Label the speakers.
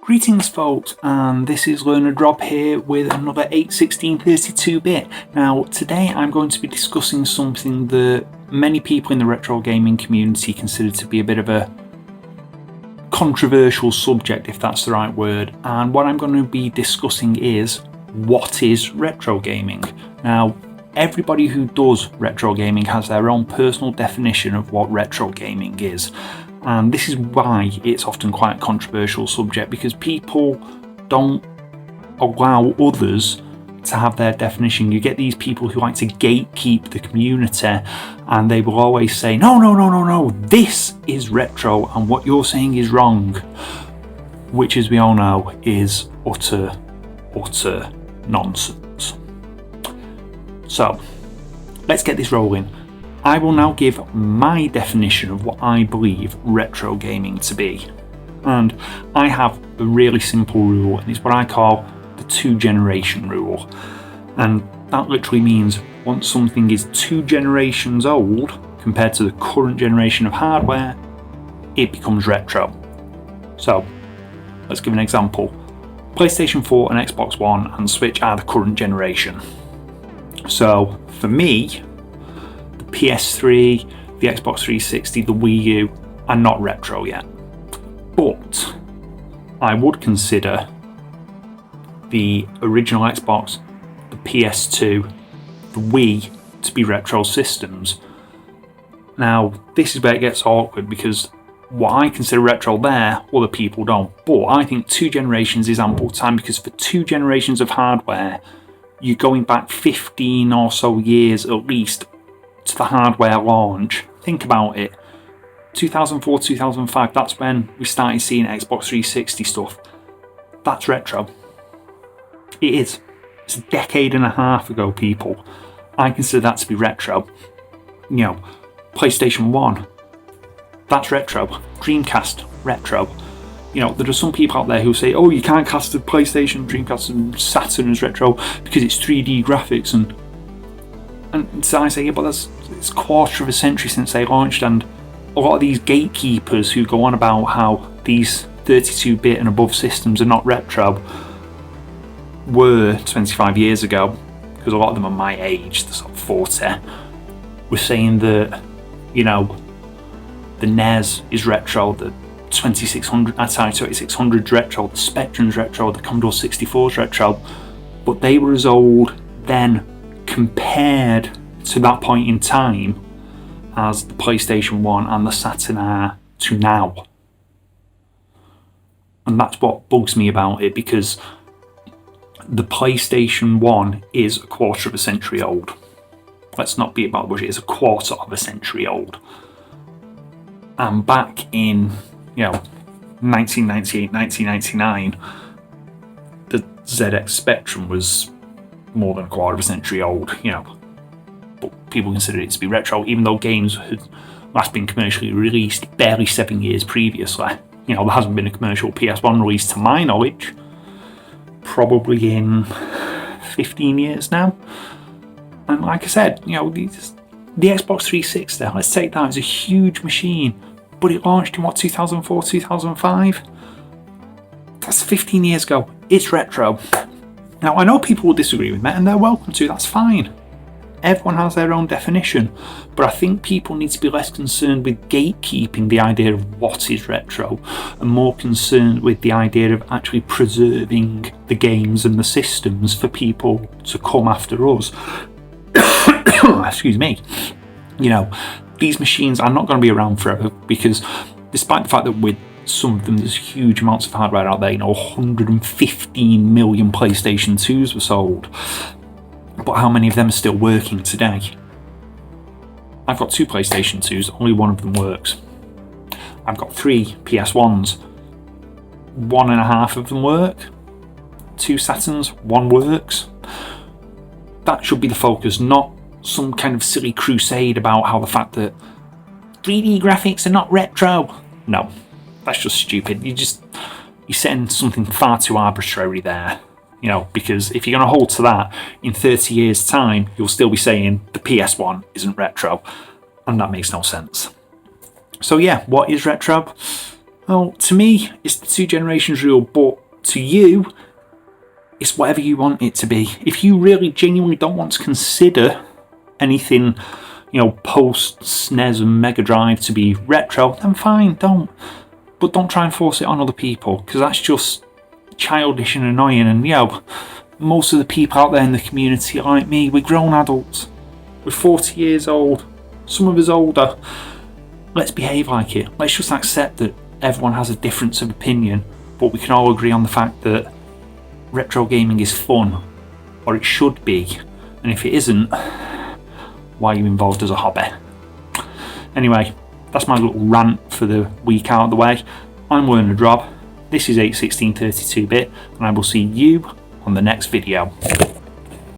Speaker 1: Greetings folks, and this is Learner Drop here with another 8/16/32-bit. Now today I'm going to be discussing something that many people in the retro gaming community consider to be a bit of a controversial subject, if that's the right word, and what I'm going to be discussing is what is retro gaming. Now everybody who does retro gaming has their own personal definition of what retro gaming is. And this is why it's often quite a controversial subject, because people don't allow others to have their definition. You get these people who like to gatekeep the community, and they will always say, no, this is retro and what you're saying is wrong, which, as we all know, is utter nonsense. So let's get this rolling. I will now give my definition of what I believe retro gaming to be. And I have a really simple rule, and it's what I call the 2-generation rule. And that literally means once something is 2 generations old compared to the current generation of hardware, it becomes retro. So let's give an example. PlayStation 4 and Xbox One and Switch are the current generation. So for me, PS3, the Xbox 360, the Wii U are not retro yet. But I would consider the original Xbox, the PS2, the Wii to be retro systems. Now, this is where it gets awkward, because what I consider retro there, other people don't. But I think 2 generations is ample time, because for 2 generations of hardware, you're going back 15 or so years at least to the hardware launch. Think about it. 2004, 2005, that's when we started seeing Xbox 360 stuff. That's retro. It is. It's a decade and a half ago, people. I consider that to be retro. You know, PlayStation 1, that's retro. Dreamcast, retro. You know, there are some people out there who say, oh, you can't cast the PlayStation, Dreamcast and Saturn as retro because it's 3D graphics, and so I say, yeah, but it's a quarter of a century since they launched, and a lot of these gatekeepers who go on about how these 32-bit and above systems are not retro were 25 years ago, because a lot of them are my age, they're sort of 40, were saying that, you know, the NES is retro, the 2600 is retro, the Spectrum's retro, the Commodore 64's retro, but they were as old then compared to that point in time as the PlayStation 1 and the Saturn are to now. And that's what bugs me about it, because the PlayStation 1 is a quarter of a century old. Let's not be about the budget, it's a quarter of a century old. And back in, 1998, 1999, the ZX Spectrum was more than a quarter of a century old, but people consider it to be retro, even though games had last been commercially released barely 7 years previously. There hasn't been a commercial PS1 release to my knowledge probably in 15 years now. And like I said, the Xbox 360, let's take that, it's a huge machine, but it launched in 2004, 2005? That's 15 years ago. It's retro. Now, I know people will disagree with me, and they're welcome to, that's fine. Everyone has their own definition, but I think people need to be less concerned with gatekeeping the idea of what is retro, and more concerned with the idea of actually preserving the games and the systems for people to come after us. Excuse me. These machines are not going to be around forever, because despite the fact that with some of them there's huge amounts of hardware out there, 115 million PlayStation 2s were sold, but how many of them are still working today? I've got 2 PlayStation 2s, only one of them works. I've got 3 PS1s, 1.5 of them work. 2 Saturns, 1 works. That should be the focus, not some kind of silly crusade about how the fact that 3D graphics are not retro. No, that's just stupid. You're setting something far too arbitrary there. Because if you're going to hold to that, in 30 years' time, you'll still be saying the PS1 isn't retro, and that makes no sense. So yeah, what is retro? Well, to me, it's the two generations rule, but to you, it's whatever you want it to be. If you really genuinely don't want to consider anything, post SNES and Mega Drive to be retro, then fine, don't. But don't try and force it on other people, because that's just childish and annoying. And most of the people out there in the community are like me. We're grown adults. We're 40 years old. Some of us older. Let's behave like it. Let's just accept that everyone has a difference of opinion, but we can all agree on the fact that retro gaming is fun, or it should be. And if it isn't, why are you involved as a hobby? Anyway, that's my little rant for the week out of the way. I'm Werner Drob. This is 81632-bit, and I will see you on the next video.